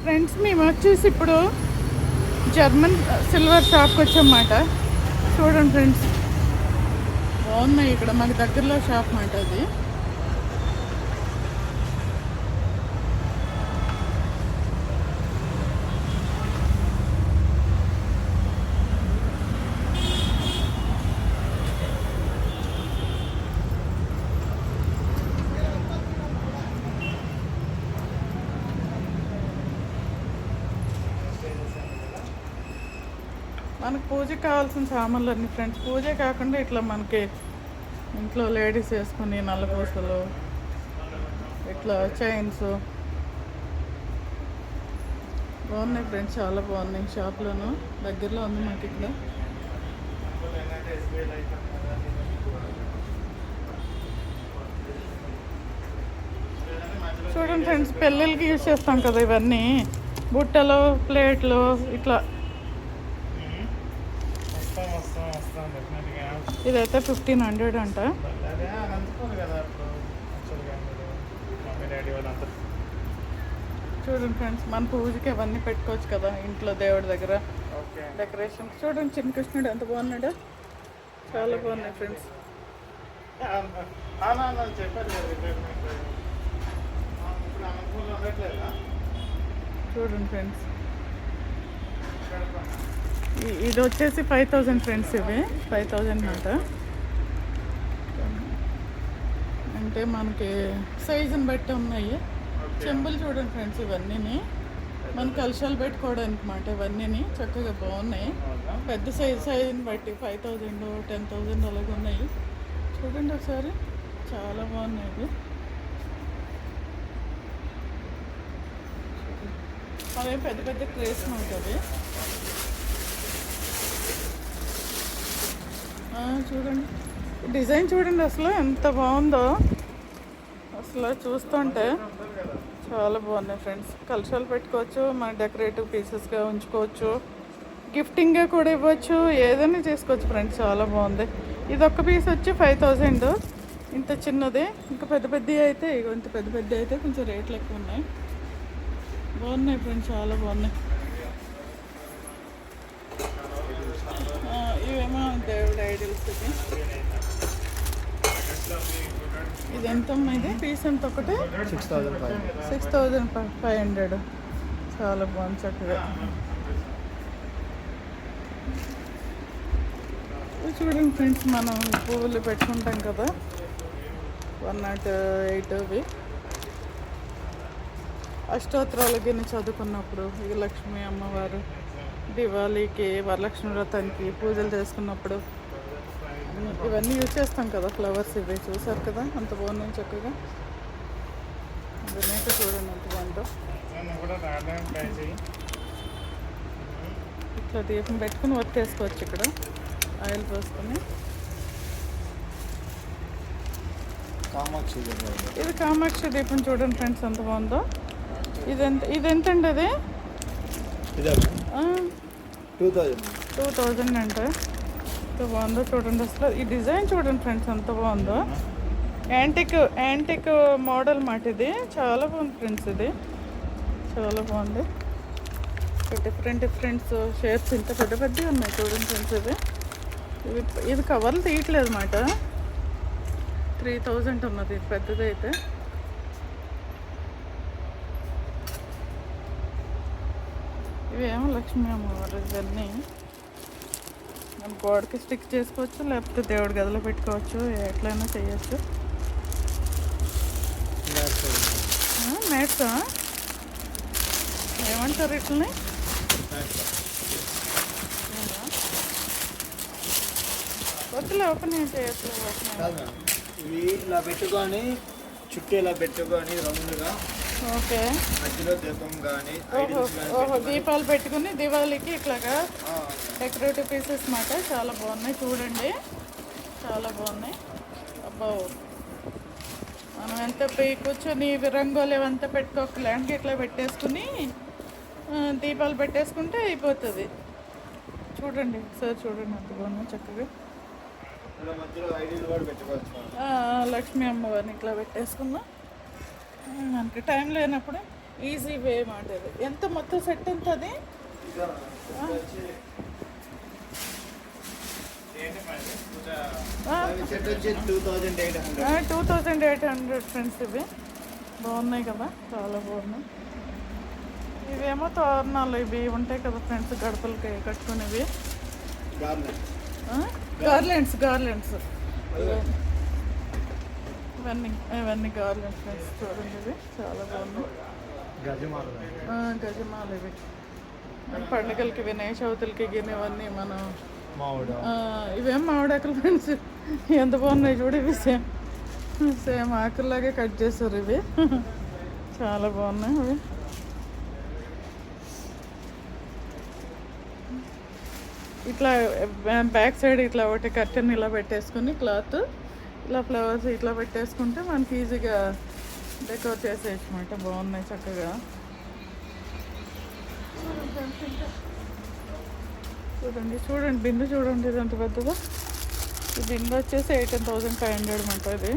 Friends మేము వచ్చేసి ఇప్పుడు జర్మన్ సిల్వర్ షాప్కి వచ్చామన్నమాట. చూడండి ఫ్రెండ్స్, బాగున్నాయి ఇక్కడ మాకు దగ్గరలో షాప్ మాట అది. మనకు పూజకి కావాల్సిన సామాన్లు అన్నీ ఫ్రెండ్స్. పూజే కాకుండా ఇట్లా మనకి ఇంట్లో లేడీస్ వేసుకుని నల్లపూసలు, ఇట్లా చైన్స్ బాగున్నాయి ఫ్రెండ్స్, చాలా బాగున్నాయి. షాప్లోను దగ్గరలో ఉంది మాకు ఇక్కడ. చూడండి ఫ్రెండ్స్, పెళ్ళిళ్ళకి యూజ్ చేస్తాం కదా ఇవన్నీ, బుట్టలు, ప్లేట్లు ఇట్లా. ఇదైతే 1500 అంట. చూడండి ఫ్రెండ్స్, మన పూజకి అవన్నీ పెట్టుకోవచ్చు కదా ఇంట్లో దేవుడి దగ్గర డెకరేషన్. చూడండి చిన్న కృష్ణుడు ఎంత బాగున్నాడు, చాలా బాగున్నాయి ఫ్రెండ్స్. చూడండి ఫ్రెండ్స్, ఇది వచ్చేసి 5000 ఫ్రెండ్స్. ఇవి 5000 అంట. అంటే మనకి సైజుని బట్టి ఉన్నాయి. చెంబులు చూడండి ఫ్రెండ్స్, ఇవన్నీ మన కలశాలు పెట్టుకోవడానికి మాట. ఇవన్నీ చక్కగా బాగున్నాయి. పెద్ద సైజుని బట్టి 5000, 10,000 అలాగే ఉన్నాయి. చూడండి ఒకసారి, చాలా బాగున్నాయి ఇవి. అవే పెద్ద పెద్ద ట్రేస్ ఉంటుంది. చూడండి డిజైన్, చూడండి అసలు ఎంత బాగుందో. అసలు చూస్తుంటే చాలా బాగున్నాయి ఫ్రెండ్స్. కలశాలు పెట్టుకోవచ్చు, మన డెకరేటివ్ పీసెస్గా ఉంచుకోవచ్చు, గిఫ్టింగ్గా కూడా ఇవ్వచ్చు, ఏదైనా చేసుకోవచ్చు ఫ్రెండ్స్. చాలా బాగుంది. ఇది ఒక్క పీస్ వచ్చి 5000. ఇంత చిన్నది. ఇంకా పెద్ద పెద్దవి అయితే, ఇంత పెద్ద పెద్ద అయితే కొంచెం రేట్లు ఎక్కువ ఉన్నాయి. బాగున్నాయి ఫ్రెండ్స్, చాలా బాగున్నాయి. ఇవేమో దేవుడి ఐడియల్స్. ఇది ఎంత ఇది పీస్ ఎంత? ఒకటి 6500. చాలా బాగుంది, చక్కగా. చూడండి ఫ్రెండ్స్, మనం పువ్వులు పెట్టుకుంటాం కదా 108. అష్టోత్తరాలకి చదువుకున్నప్పుడు, ఇక లక్ష్మీ అమ్మవారు, దివాళీకి, వరలక్ష్మి వ్రతానికి పూజలు చేసుకున్నప్పుడు ఇవన్నీ యూజ్ చేస్తాం కదా. ఫ్లవర్స్ ఇవి చూసారు కదా, అంత బాగున్నాయి చక్కగా. వినాయక చూడండి ఎంత బాగుందో. ఇట్లా దీపం పెట్టుకుని ఒత్తేసుకోవచ్చు ఇక్కడ, ఆయిల్ పోసుకొని. ఇది కామాక్షి దీపం చూడండి ఫ్రెండ్స్, ఎంత బాగుందో. ఇదెంతండి అది? 2000 అంటే ఎంత బాగుందో చూడండి. అసలు ఈ డిజైన్ చూడండి ఫ్రెండ్స్, ఎంత బాగుందో. యాంటిక్ మోడల్ మాట ఇది. చాలా బాగుంది ఫ్రెండ్స్, ఇది చాలా బాగుంది. డిఫరెంట్ షేప్స్ ఇంత పెద్ద పెద్దవి ఉన్నాయి చూడండి ఫ్రెండ్స్. ఇది కవర్లు తీయట్లేదు మాట. 3000 ఉన్నది ఇది పెద్దది అయితే. ఇవేమో లక్ష్మీ అమ్మవారు. ఇవన్నీ మనం గోడకి స్టిక్ చేసుకోవచ్చు, లేకపోతే దేవుడి గదిలో పెట్టుకోవచ్చు, ఎట్లయినా చేయొచ్చు. మ్యాట్సా ఏమంటారు ఇట్లని? వద్దులే, ఓపెన్ చేయొచ్చు. ఇవి ఇలా పెట్టుకొని, చుట్టూ ఇలా పెట్టుకొని రౌండ్గా. ఓకే, మధ్యలో దీపం కానీ. ఓహో, దీపాలు పెట్టుకుని దివాళీకి ఇట్లాగా డెకరేటివ్ పీసెస్ మాట. చాలా బాగున్నాయి చూడండి, చాలా బాగున్నాయి. అబ్బా, మనం ఎంత కూర్చొని రంగోలు ఇవంతా పెట్టుకోకలేండి, ఇట్లా పెట్టేసుకుని దీపాలు పెట్టేసుకుంటే అయిపోతుంది. చూడండి సార్, చూడండి అంత బాగున్నాయి చక్కగా. లక్ష్మీ అమ్మవారిని ఇట్లా పెట్టేసుకున్నాం. మనకి టైం లేనప్పుడు ఈజీ వే మాట ఇది. ఎంత మొత్తం సెట్ ఎంత అది? సెట్ వచ్చి 2800. 2800 ఫ్రెండ్స్. ఇవి బాగున్నాయి కదా, చాలా బాగున్నాయి. ఇవేమో తోరణాలు ఇవి ఉంటాయి కదా ఫ్రెండ్స్, గడపలకి కట్టుకునేవి. గార్లెండ్స్ ఇవన్నీ గార్లెండ్స్ ఫ్రెండ్స్. చూడండి ఇవి చాలా బాగున్నాయి. గజమాలు ఇవి పండుగలకి, వినాయక చవితులకి గిన్నె ఇవన్నీ మనం ఇవేం మామిడాకులు ఫ్రెండ్స్. ఎంత బాగున్నాయి చూడు. ఇవి సేమ్ ఆకుల్లాగే కట్ చేస్తారు ఇవి. చాలా బాగున్నాయి ఇవి. ఇట్లా బ్యాక్ సైడ్ ఇట్లా ఒకటి కర్టెన్ ఇలా పెట్టేసుకుని క్లాత్ ఇలా ఫ్లవర్స్ ఇట్లా పెట్టేసుకుంటే మనకి ఈజీగా డెకోర్ చేసేయచ్చు అన్నమాట. బాగున్నాయి చక్కగా. చూడండి బిందు చూడండి, ఇది ఎంత పెద్దదో. ఈ బిందు వచ్చేసి 18,500 అన్నమాట. ఇది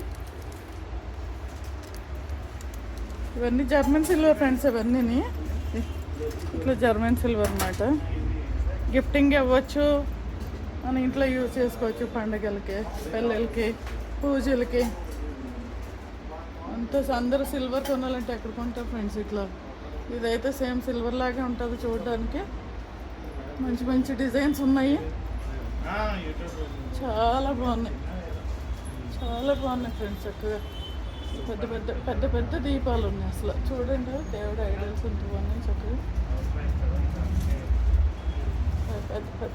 ఇవన్నీ జర్మన్ సిల్వర్ ఫ్రెండ్స్. ఇవన్నీ ఇట్లా జర్మన్ సిల్వర్ అన్నమాట. గిఫ్టింగ్ ఇవ్వచ్చు, మన ఇంట్లో యూజ్ చేసుకోవచ్చు పండుగలకి, పెళ్ళిళ్ళకి, పూజలకి. అంతా అందరూ సిల్వర్ కొనాలంటే ఎక్కడ కొంటారు ఫ్రెండ్స్. ఇట్లా ఇదైతే సేమ్ సిల్వర్ లాగే ఉంటుంది చూడడానికి. మంచి మంచి డిజైన్స్ ఉన్నాయి, చాలా బాగున్నాయి ఫ్రెండ్స్. చక్కగా పెద్ద పెద్ద దీపాలు ఉన్నాయి అసలు. చూడండి దేవుడు ఐడల్స్ ఎంత బాగున్నాయి చక్కగా.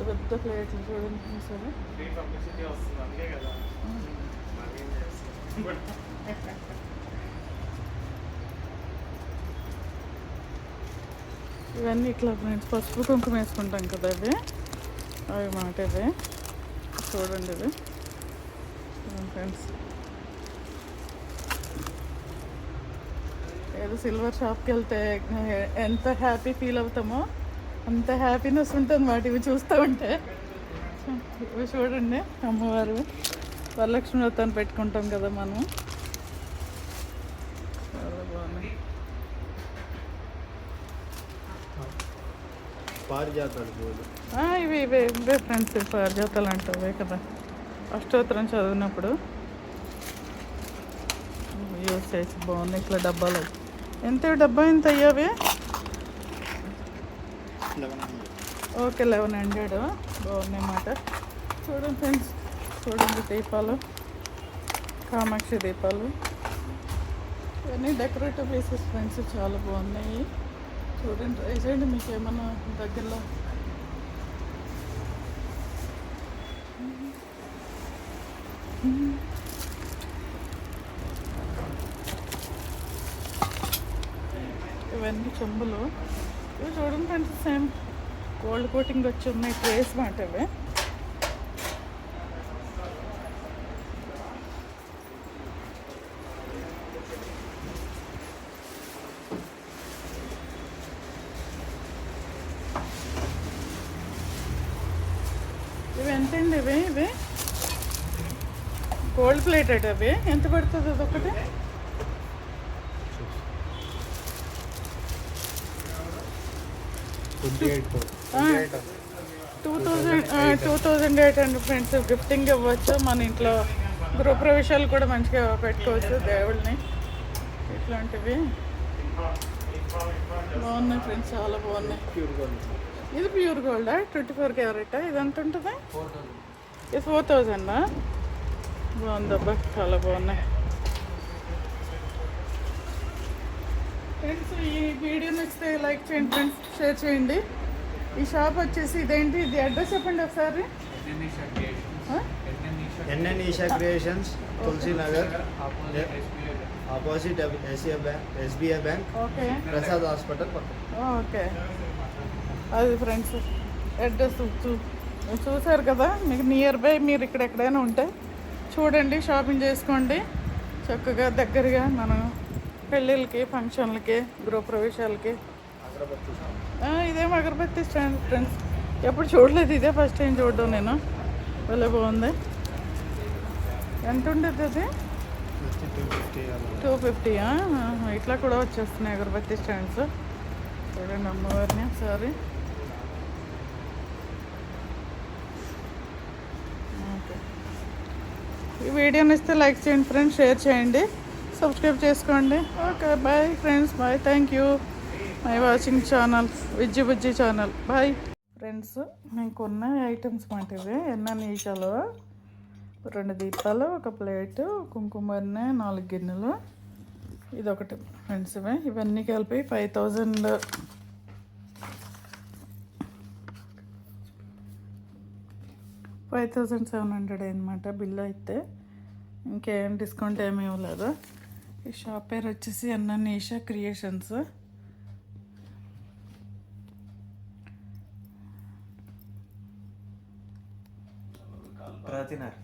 పెద్ద ప్లేట్లు చూడండి సరే. ఇవన్నీ ఇట్లా ఫ్రెండ్స్ పసుపు కుంకుమ వేసుకుంటాం కదా ఇవి, అవి మాట ఇవి. చూడండి ఇవి ఫ్రెండ్స్. ఏదో సిల్వర్ షాప్కి వెళ్తే ఎంత హ్యాపీ ఫీల్ అవుతామో అంత హ్యాపీనెస్ ఉంటుంది మాట ఇవి చూస్తూ ఉంటే. ఇవి చూడండి అమ్మవారు వరలక్ష్మి వ్రతాన్ని పెట్టుకుంటాం కదా మనం. చాలా బాగున్నాయి. ఇవి ఇవే ఫ్రెండ్స్ పారిజాతాలు అంటావే కదా, అష్టోత్తరం చదివినప్పుడు యూస్ చేసి. బాగున్నాయి ఇట్లా డబ్బాలు. ఎంత డబ్బా ఎంత అయ్యావి? ఓకే 1100. బాగున్నాయి అన్నమాట. చూడండి ఫ్రెండ్స్, చూడండి దీపాలు, కామాక్షి దీపాలు. ఇవన్నీ డెకరేటివ్ పీసెస్ ఫ్రెండ్స్, చాలా బాగున్నాయి. చూడండి ట్రై చేయండి మీకు ఏమన్నా దగ్గరలో. ఇవన్నీ చెంబులు. ఇవి చూడండి ఫ్రెండ్స్ సేమ్ గోల్డ్ కోటింగ్ వచ్చి ఉన్నాయి ట్రేస్ మాట ఇవి. ఇవి ఎంతండి? ఇవి గోల్డ్ ప్లేటెడ్. అవి ఎంత పడుతుంది అది ఒకటి? 2,800 ఫ్రెండ్స్. గిఫ్టింగ్ ఇవ్వచ్చు, మన ఇంట్లో గృహప్రవేశాలు కూడా మంచిగా పెట్టుకోవచ్చు దేవుళ్ళని. ఇట్లాంటివి బాగున్నాయి ఫ్రెండ్స్, చాలా బాగున్నాయి. ఇది ప్యూర్ గోల్డా? 24 క్యారెటా? ఇది ఎంత ఉంటుంది? ఇది 4,000. బాగుందబ్బా, చాలా బాగున్నాయి ఫ్రెండ్స్. ఈ వీడియో నచ్చితే లైక్ చేయండి ఫ్రెండ్స్, షేర్ చేయండి. ఈ షాప్ వచ్చేసి ఇదేంటి, ఇది అడ్రస్ చెప్పండి ఒకసారి. NN Isha creations, Tulasi Nagar, opposite SBI bank, okay, Prasad hospital పక్కన. ఓకే, అది ఫ్రెండ్స్ అడ్రస్ చూసారు కదా. మీకు నియర్ బై మీరు ఇక్కడ ఎక్కడైనా ఉంటే చూడండి, షాపింగ్ చేసుకోండి చక్కగా. దగ్గరగా మనం పెళ్ళిళ్ళకి, ఫంక్షన్లకి, గృహప్రవేశాలకి. ఇదేం అగరబత్తి స్టాండ్ ఫ్రెండ్స్, ఎప్పుడు చూడలేదు, ఇదే ఫస్ట్ టైం చూడడం నేను. భలే బాగుంది. ఎంత ఉండేది అది? వచ్చి 250 అలా 250 ఇట్లా కూడా వచ్చేస్తున్నాయి అగరబత్తి స్టాండ్స్. చూడండి అమ్మవారిని ఒకసారి. ఓకే, ఈ వీడియో నచ్చితే లైక్ చేయండి ఫ్రెండ్స్, షేర్ చేయండి, సబ్స్క్రైబ్ చేసుకోండి. Okay bye friends, bye, thank you my watching channel Vijji Bujji channel. Bye friends, నేను కొన్న ఐటమ్స్ మాట ఇవి. ఎన్న ఈషాలో 2 దీపాలు, ఒక ప్లేటు, కుంకుమర్నె, 4 గిన్నెలు, ఇదొకటి ఫ్రెండ్స్. ఇవన్నీ కలిపి 5700 అయిందన్నమాట బిల్ అయితే. ఇంకేం డిస్కౌంట్ ఏమీ ఇవ్వలేదు. ఈ షాప్ పేరు వచ్చేసి ఈషా క్రియేషన్స్. ప్రాతినర్